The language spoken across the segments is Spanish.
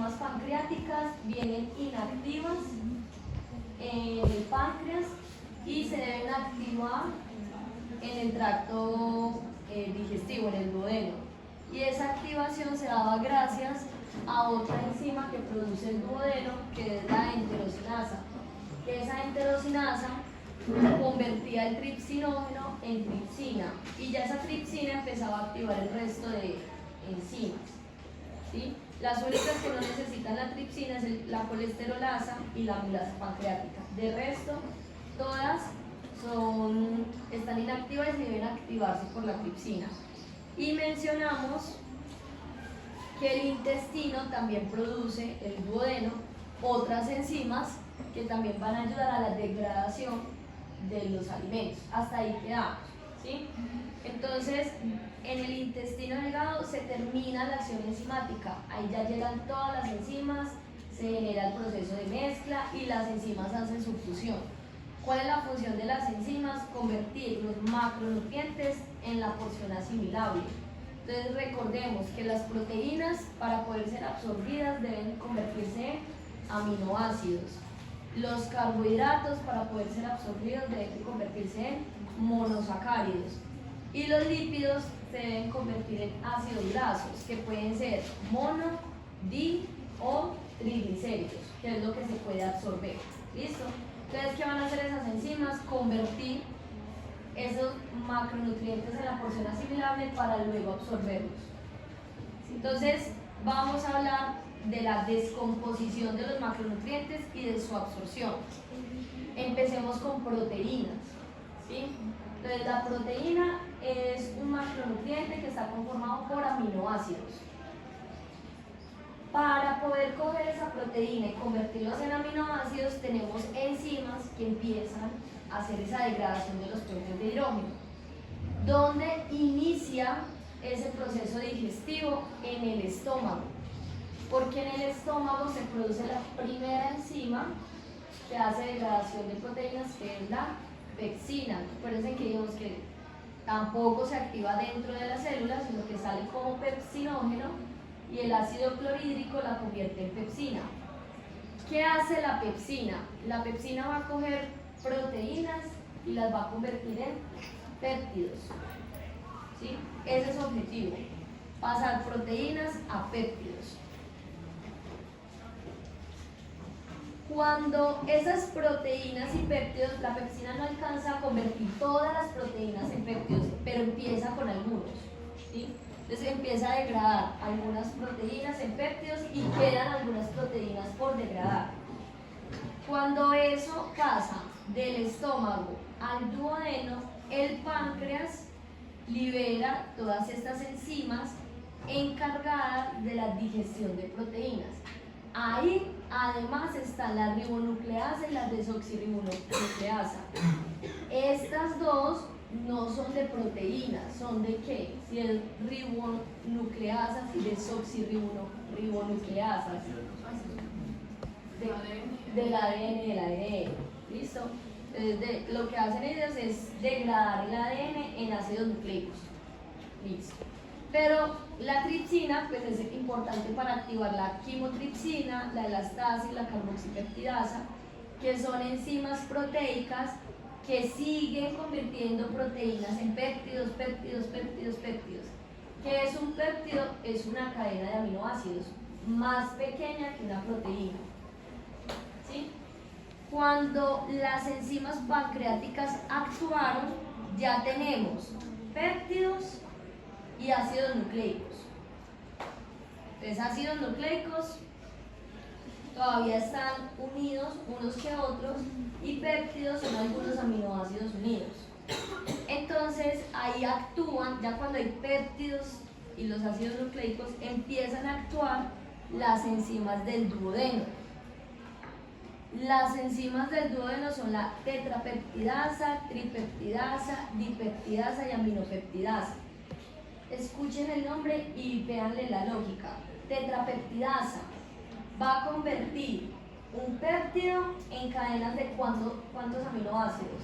enzimas pancreáticas vienen inactivas en el páncreas y se deben activar en el tracto digestivo, en el duodeno. Y esa activación se daba gracias a otra enzima que produce el duodeno, que es la enterosinasa. Que esa enterosinasa convertía el tripsinógeno en tripsina y ya esa tripsina empezaba a activar el resto de enzimas, ¿sí? Las únicas que no necesitan la tripsina es la colesterolasa y la amilasa pancreática. De resto, todas están inactivas y deben activarse por la tripsina. Y mencionamos que el intestino también produce, el duodeno, otras enzimas que también van a ayudar a la degradación de los alimentos. Hasta ahí quedamos, ¿sí? Entonces, en el intestino delgado se termina la acción enzimática. Ahí ya llegan todas las enzimas, se genera el proceso de mezcla y las enzimas hacen su fusión. ¿Cuál es la función de las enzimas? Convertir los macronutrientes en la porción asimilable. Entonces recordemos que las proteínas, para poder ser absorbidas, deben convertirse en aminoácidos. Los carbohidratos, para poder ser absorbidos, deben convertirse en monosacáridos. Y los lípidos se deben convertir en ácidos grasos, que pueden ser mono, di o triglicéridos, que es lo que se puede absorber. ¿Listo? Entonces, ¿qué van a hacer esas enzimas? Convertir esos macronutrientes en la porción asimilable para luego absorberlos. Entonces, vamos a hablar de la descomposición de los macronutrientes y de su absorción. Empecemos con proteínas, ¿sí? Entonces, la proteína es un macronutriente que está conformado por aminoácidos. Para poder coger esa proteína y convertirlos en aminoácidos, tenemos enzimas que empiezan a hacer esa degradación de los puentes de hidrógeno. ¿Dónde inicia ese proceso digestivo? En el estómago. Porque en el estómago se produce la primera enzima que hace degradación de proteínas, que es la pepsina. Acuérdense que dijimos que tampoco se activa dentro de la célula, sino que sale como pepsinógeno y el ácido clorhídrico la convierte en pepsina. ¿Qué hace la pepsina? La pepsina va a coger proteínas y las va a convertir en péptidos, ¿sí? Ese es su objetivo, pasar proteínas a péptidos. Cuando esas proteínas y péptidos, la pepsina no alcanza a convertir todas las proteínas en péptidos, pero empieza con algunos, ¿sí? Entonces empieza a degradar algunas proteínas en péptidos y quedan algunas proteínas por degradar. Cuando eso pasa del estómago al duodeno, el páncreas libera todas estas enzimas encargadas de la digestión de proteínas. Ahí además están la ribonucleasa y la desoxirribonucleasa. Estas dos no son de proteínas, ¿son de qué? Si es ribonucleasas y desoxirribonucleasas. Del ADN y del ADN. ¿Listo? Entonces, lo que hacen ellos es degradar el ADN en ácidos nucleicos. Listo. Pero la tripsina, pues es importante para activar la quimotripsina, la elastasa y la carboxipeptidasa, que son enzimas proteicas que siguen convirtiendo proteínas en péptidos, péptidos, péptidos, péptidos. ¿Qué es un péptido? Es una cadena de aminoácidos más pequeña que una proteína, ¿sí? Cuando las enzimas pancreáticas actuaron, ya tenemos péptidos y ácidos nucleicos. Entonces, ácidos nucleicos todavía están unidos unos que otros y péptidos son algunos aminoácidos unidos. Entonces ahí actúan, ya cuando hay péptidos y los ácidos nucleicos, empiezan a actuar las enzimas del duodeno. Las enzimas del duodeno son la tetrapeptidasa, tripeptidasa, dipeptidasa y aminopeptidasa. Escuchen el nombre y véanle la lógica. Tetrapeptidasa va a convertir un péptido en cadenas de ¿cuántos aminoácidos?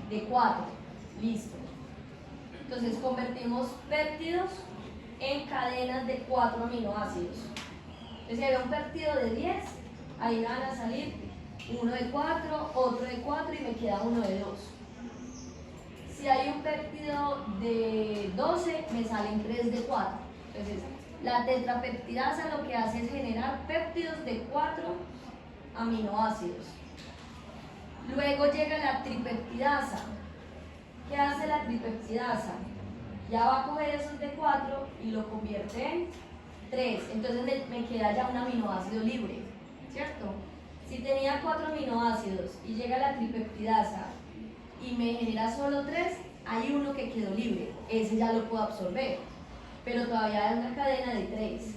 De 4. Listo. Entonces convertimos péptidos en cadenas de 4 aminoácidos. Entonces, si había un péptido de 10, ahí me van a salir uno de 4, otro de 4 y me queda uno de 2. Si hay un péptido de 12, me salen 3 de 4. Entonces, la tetrapeptidasa lo que hace es generar péptidos de 4 aminoácidos. Luego llega la tripeptidasa. ¿Qué hace la tripeptidasa? Ya va a coger esos de 4 y lo convierte en 3. Entonces me queda ya un aminoácido libre, ¿cierto? Si tenía 4 aminoácidos y llega la tripeptidasa y me genera solo 3, hay uno que quedó libre. Ese ya lo puedo absorber, pero todavía hay una cadena de 3.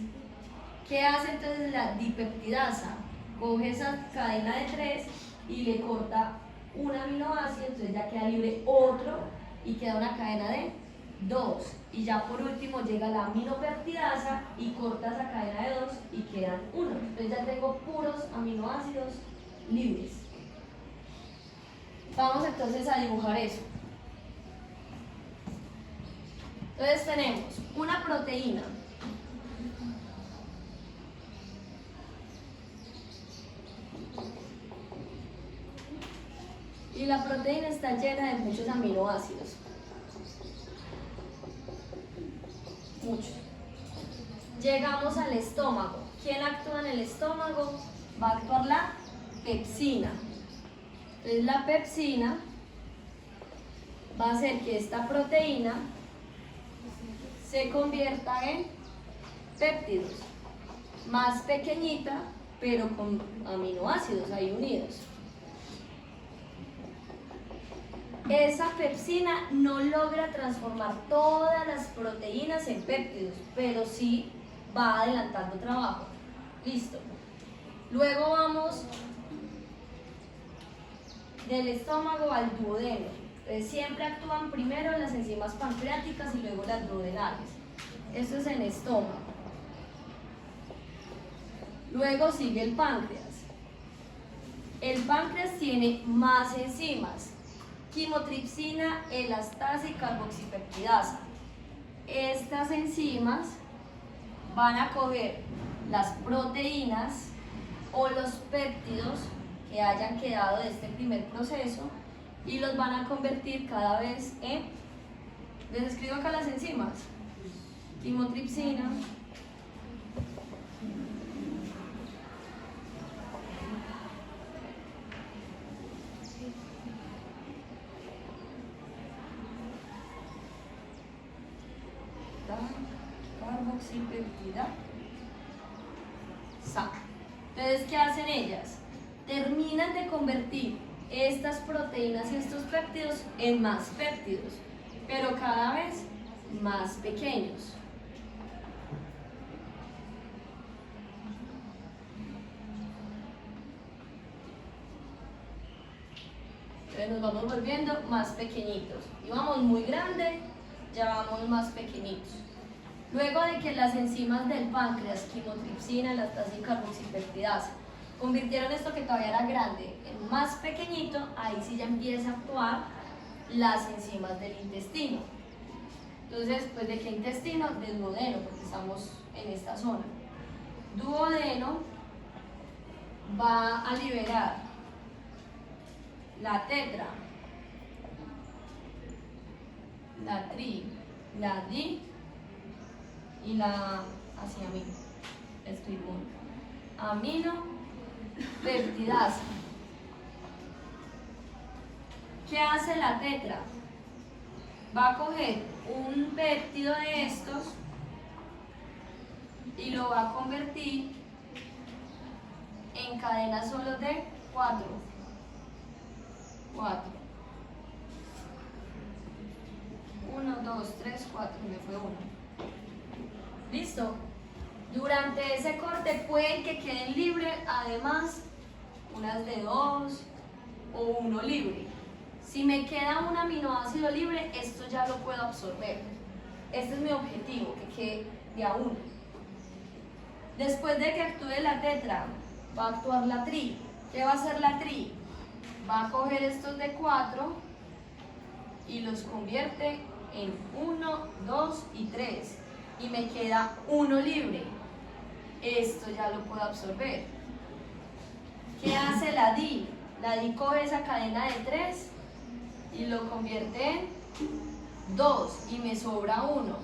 ¿Qué hace entonces la dipeptidasa? Coge esa cadena de 3 y le corta un aminoácido, entonces ya queda libre otro y queda una cadena de 2. Y ya por último llega la aminopeptidasa y corta esa cadena de 2 y quedan 1. Entonces ya tengo puros aminoácidos libres. Vamos entonces a dibujar eso. Entonces tenemos una proteína. Y la proteína está llena de muchos aminoácidos. Muchos. Llegamos al estómago. ¿Quién actúa en el estómago? Va a actuar la pepsina. Entonces la pepsina va a hacer que esta proteína se convierta en péptidos. Más pequeñita, pero con aminoácidos ahí unidos. Esa pepsina no logra transformar todas las proteínas en péptidos, pero sí va adelantando trabajo. Listo. Luego vamos del estómago al duodeno. Entonces, siempre actúan primero las enzimas pancreáticas y luego las duodenales. Esto es en estómago. Luego sigue el páncreas. El páncreas tiene más enzimas: quimotripsina, elastasa y carboxipeptidasa. Estas enzimas van a coger las proteínas o los péptidos que hayan quedado de este primer proceso y los van a convertir cada vez en... Les escribo acá las enzimas: quimotripsina, carboxipeptidasa. Entonces, ¿qué hacen ellas? Terminan de convertir estas proteínas y estos péptidos en más péptidos, pero cada vez más pequeños. Entonces nos vamos volviendo más pequeñitos. Íbamos muy grande, ya vamos más pequeñitos. Luego de que las enzimas del páncreas, quimotripsina, elastasa y carboxipeptidasa, convirtieron esto que todavía era grande en más pequeñito, ahí sí ya empieza a actuar las enzimas del intestino. Entonces, pues, ¿de qué intestino? Del duodeno, porque estamos en esta zona. Duodeno va a liberar la tetra, la tri, la di y la aminopeptidasa. ¿Qué hace la tetra? Va a coger un péptido de estos y lo va a convertir en cadenas solo de 4. 1, 2, 3, 4, me fue 1. ¿Listo? Durante ese corte pueden que queden libres, además, unas de 2 o 1 libre. Si me queda un aminoácido libre, esto ya lo puedo absorber. Este es mi objetivo, que quede de a 1. Después de que actúe la tetra, va a actuar la tri. ¿Qué va a hacer la tri? Va a coger estos de 4 y los convierte en 1, 2 y 3. Y me queda 1 libre. esto ya lo puedo absorber. ¿Qué hace la DI? La DI coge esa cadena de 3 y lo convierte en 2 y me sobra 1.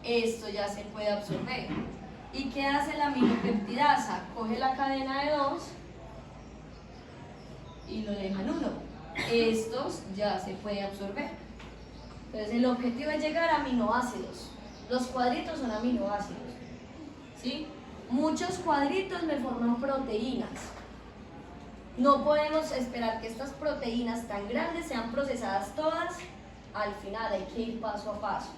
Esto ya se puede absorber. ¿Y qué hace la aminopeptidasa? Coge la cadena de 2 y lo deja en 1. Estos ya se puede absorber. Entonces el objetivo es llegar a aminoácidos. Los cuadritos son aminoácidos, ¿sí? Muchos cuadritos me forman proteínas. No podemos esperar que estas proteínas tan grandes sean procesadas todas al final, hay que ir paso a paso.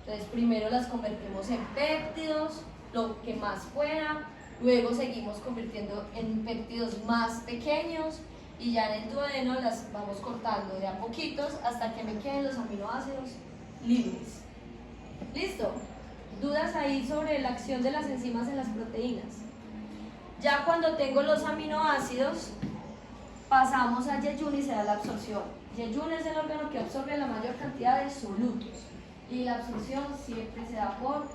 Entonces primero las convertimos en péptidos, lo que más pueda, luego seguimos convirtiendo en péptidos más pequeños y ya en el duodeno las vamos cortando de a poquitos hasta que me queden los aminoácidos libres. ¿Listo? ¿Dudas ahí sobre la acción de las enzimas en las proteínas? Ya cuando tengo los aminoácidos, pasamos a yeyun y se da la absorción. Yeyun es el órgano que absorbe la mayor cantidad de solutos y la absorción siempre se da por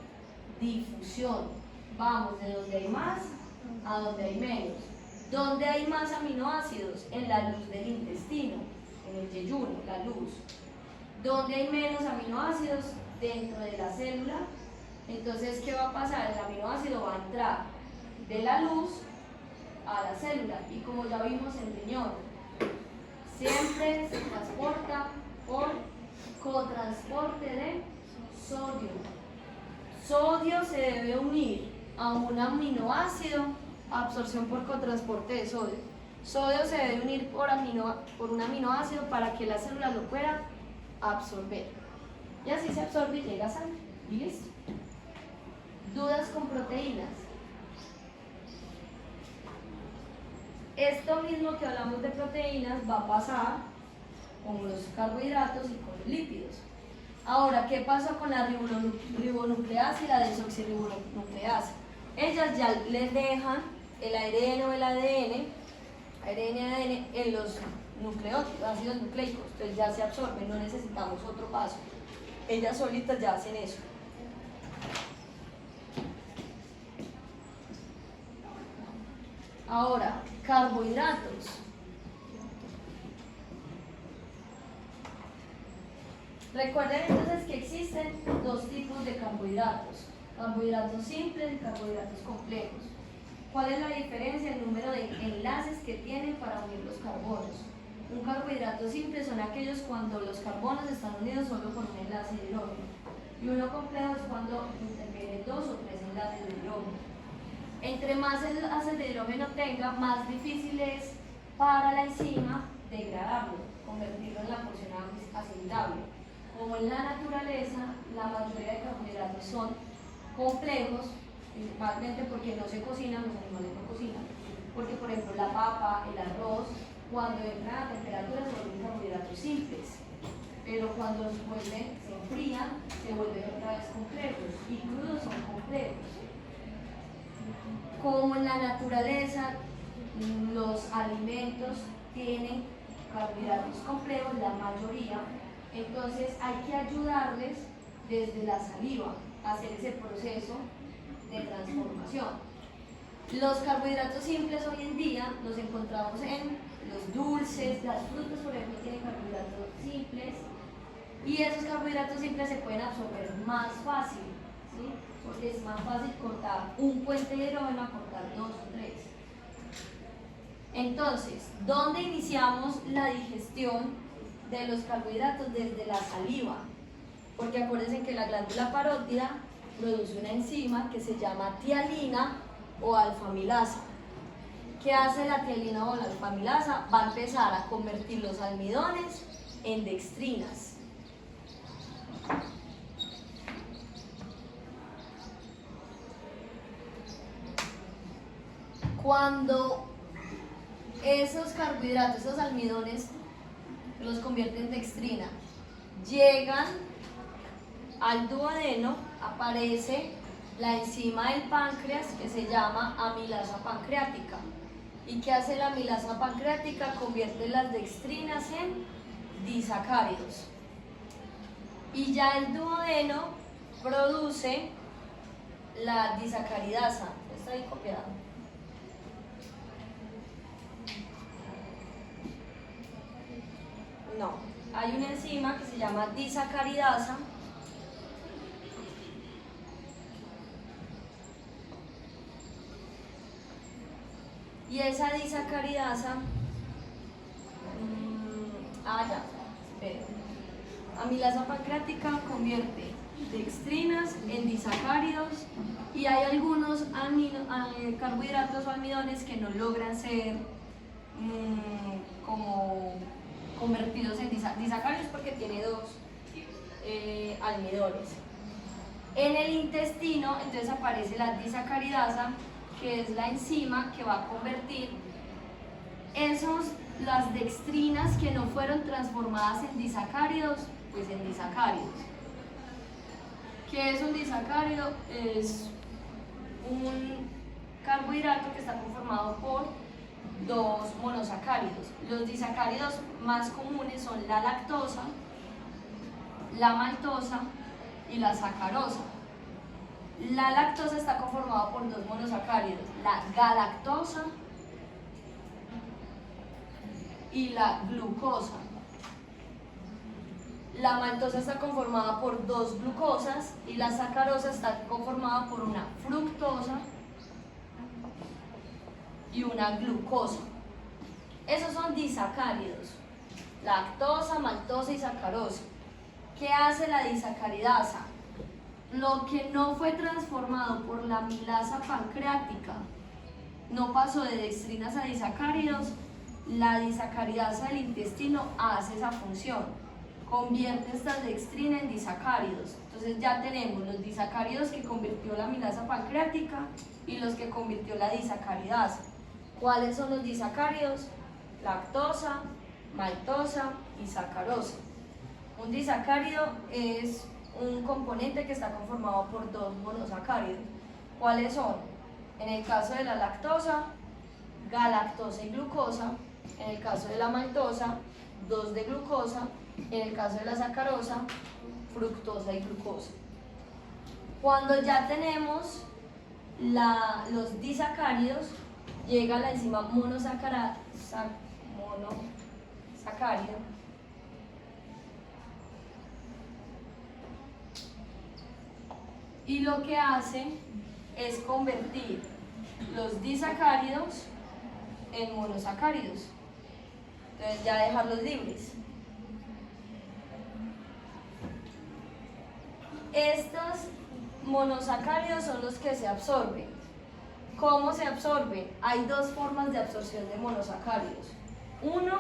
difusión. Vamos de donde hay más a donde hay menos. ¿Dónde hay más aminoácidos? En la luz del intestino, en el yeyuno, la luz. ¿Dónde hay menos aminoácidos? Dentro de la célula. Entonces, ¿qué va a pasar? El aminoácido va a entrar de la luz a la célula y como ya vimos en riñón, siempre se transporta por cotransporte de sodio. Sodio se debe unir a un aminoácido, absorción por cotransporte de sodio. Sodio se debe unir por un aminoácido para que la célula lo pueda absorber. Y así se absorbe y llega a sangre. Y listo. ¿Dudas con proteínas? Esto mismo que hablamos de proteínas va a pasar con los carbohidratos y con los lípidos. Ahora, ¿qué pasó con la ribonucleasa y la desoxirribonucleasa? Ellas ya les dejan el ARN o el ADN en los nucleótidos, ácidos nucleicos, entonces ya se absorben, no necesitamos otro paso. Ellas solitas ya hacen eso. Ahora, carbohidratos. Recuerden entonces que existen dos tipos de carbohidratos. Carbohidratos simples y carbohidratos complejos. ¿Cuál es la diferencia? El número de enlaces que tienen para unir los carbonos. Un carbohidrato simple son aquellos cuando los carbonos están unidos solo con un enlace de hidrógeno. Y uno complejo es cuando intervienen 2 o 3 enlaces de hidrógeno. Entre más enlaces de hidrógeno tenga, más difícil es para la enzima degradarlo, convertirlo en la porción asimilable. Como en la naturaleza, la mayoría de carbohidratos son complejos, principalmente porque no se cocinan, los animales no cocinan. Porque, por ejemplo, la papa, el arroz, cuando entran a temperatura se vuelven carbohidratos simples. Pero cuando se enfrían, se vuelven otra vez complejos. Y crudos son complejos. Como en la naturaleza, los alimentos tienen carbohidratos complejos, la mayoría, entonces hay que ayudarles desde la saliva a hacer ese proceso de transformación. Los carbohidratos simples hoy en día los encontramos en los dulces, las frutas por ejemplo tienen carbohidratos simples y esos carbohidratos simples se pueden absorber más fácil, ¿sí? Porque es más fácil cortar un puente de hidrógeno a cortar 2 o 3. Entonces, ¿dónde iniciamos la digestión de los carbohidratos? Desde la saliva, porque acuérdense que la glándula parótida produce una enzima que se llama tialina o alfamilasa. ¿Qué hace la tialina o la alfamilasa? Va a empezar a convertir los almidones en dextrinas. Cuando esos carbohidratos, esos almidones, los convierten en dextrina, llegan al duodeno, aparece la enzima del páncreas que se llama amilasa pancreática. ¿Y qué hace la amilasa pancreática? Convierte las dextrinas en disacáridos. Y ya el duodeno produce la disacaridasa. está ahí copiado. No, hay una enzima que se llama disacaridasa. Y esa disacaridasa, ya, espera. Amilasa pancreática convierte dextrinas en disacáridos y hay algunos carbohidratos o almidones que no logran ser como convertidos en disacáridos porque tiene dos almidones. En el intestino entonces aparece la disacaridasa, que es la enzima que va a convertir las dextrinas que no fueron transformadas en disacáridos, pues en disacáridos. ¿Qué es un disacárido? Es un carbohidrato que está conformado por dos monosacáridos. Los disacáridos más comunes son la lactosa, la maltosa y la sacarosa. La lactosa está conformada por dos monosacáridos, la galactosa y la glucosa. La maltosa está conformada por dos glucosas y la sacarosa está conformada por una fructosa y una glucosa. Esos son disacáridos, lactosa, maltosa y sacarosa. ¿Qué hace la disacaridasa? Lo que no fue transformado por la amilasa pancreática no pasó de dextrinas a disacáridos, la disacaridasa del intestino hace esa función, convierte estas dextrinas en disacáridos. Entonces ya tenemos los disacáridos que convirtió la amilasa pancreática y los que convirtió la disacaridasa. ¿Cuáles son los disacáridos? Lactosa, maltosa y sacarosa. Un disacárido es un componente que está conformado por dos monosacáridos. ¿Cuáles son? En el caso de la lactosa, galactosa y glucosa. En el caso de la maltosa, 2 de glucosa. En el caso de la sacarosa, fructosa y glucosa. Cuando ya tenemos los disacáridos, llega la enzima monosacárido y lo que hace es convertir los disacáridos en monosacáridos. Entonces ya dejarlos libres. Estos monosacáridos son los que se absorben. ¿Cómo se absorben? Hay dos formas de absorción de monosacáridos. Uno,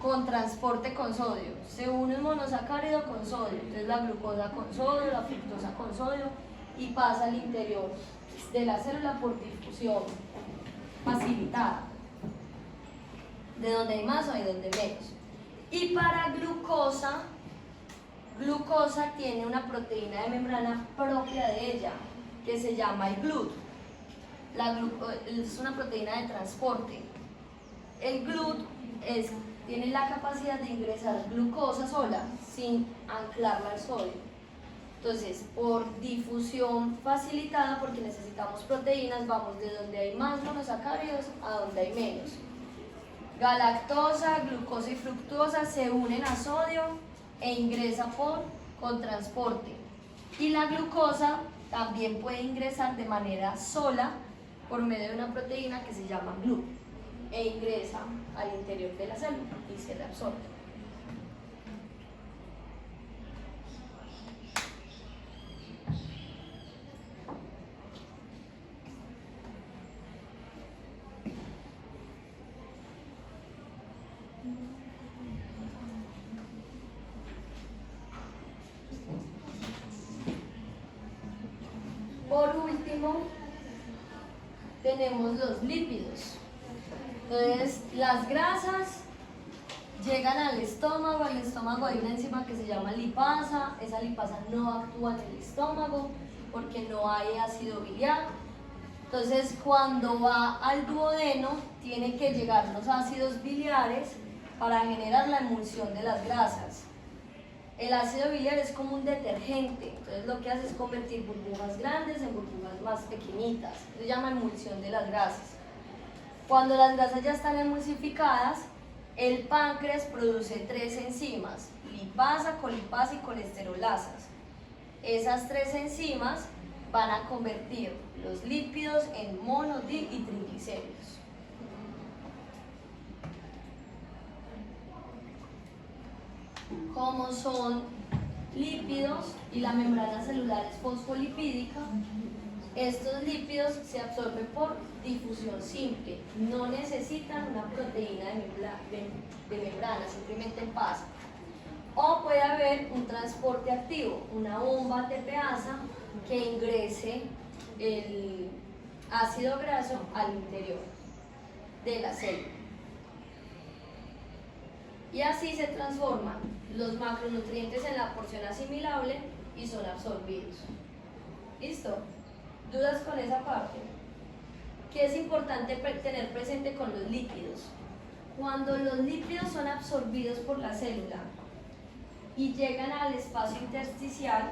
con transporte con sodio. Se une un monosacárido con sodio. Entonces la glucosa con sodio, la fructosa con sodio y pasa al interior de la célula por difusión facilitada. De donde hay más o de donde menos. Y para glucosa tiene una proteína de membrana propia de ella, que se llama el GLUT. Es una proteína de transporte. El GLUT tiene la capacidad de ingresar glucosa sola, sin anclarla al sodio. Entonces, por difusión facilitada, porque necesitamos proteínas, vamos de donde hay más monosacáridos a donde hay menos. Galactosa, glucosa y fructosa se unen a sodio e ingresa con transporte. Y la glucosa también puede ingresar de manera sola por medio de una proteína que se llama GLUT e ingresa al interior de la célula y se reabsorbe. Por último, tenemos los lípidos. Entonces, las grasas llegan al estómago hay una enzima que se llama lipasa, esa lipasa no actúa en el estómago porque no hay ácido biliar. Entonces, cuando va al duodeno, tiene que llegar los ácidos biliares para generar la emulsión de las grasas. El ácido biliar es como un detergente, entonces lo que hace es convertir burbujas grandes en burbujas más pequeñitas. Se llama emulsión de las grasas. Cuando las grasas ya están emulsificadas, el páncreas produce 3 enzimas: lipasa, colipasa y colesterolasas. Esas 3 enzimas van a convertir los lípidos en mono, di y triglicéridos. Como son lípidos y la membrana celular es fosfolipídica, estos lípidos se absorben por difusión simple, no necesitan una proteína de membrana, simplemente pasa. O puede haber un transporte activo, una bomba TPasa que ingrese el ácido graso al interior de la célula. Y así se transforman los macronutrientes en la porción asimilable y son absorbidos. ¿Listo? ¿Dudas con esa parte? ¿Qué es importante tener presente con los lípidos? Cuando los lípidos son absorbidos por la célula y llegan al espacio intersticial,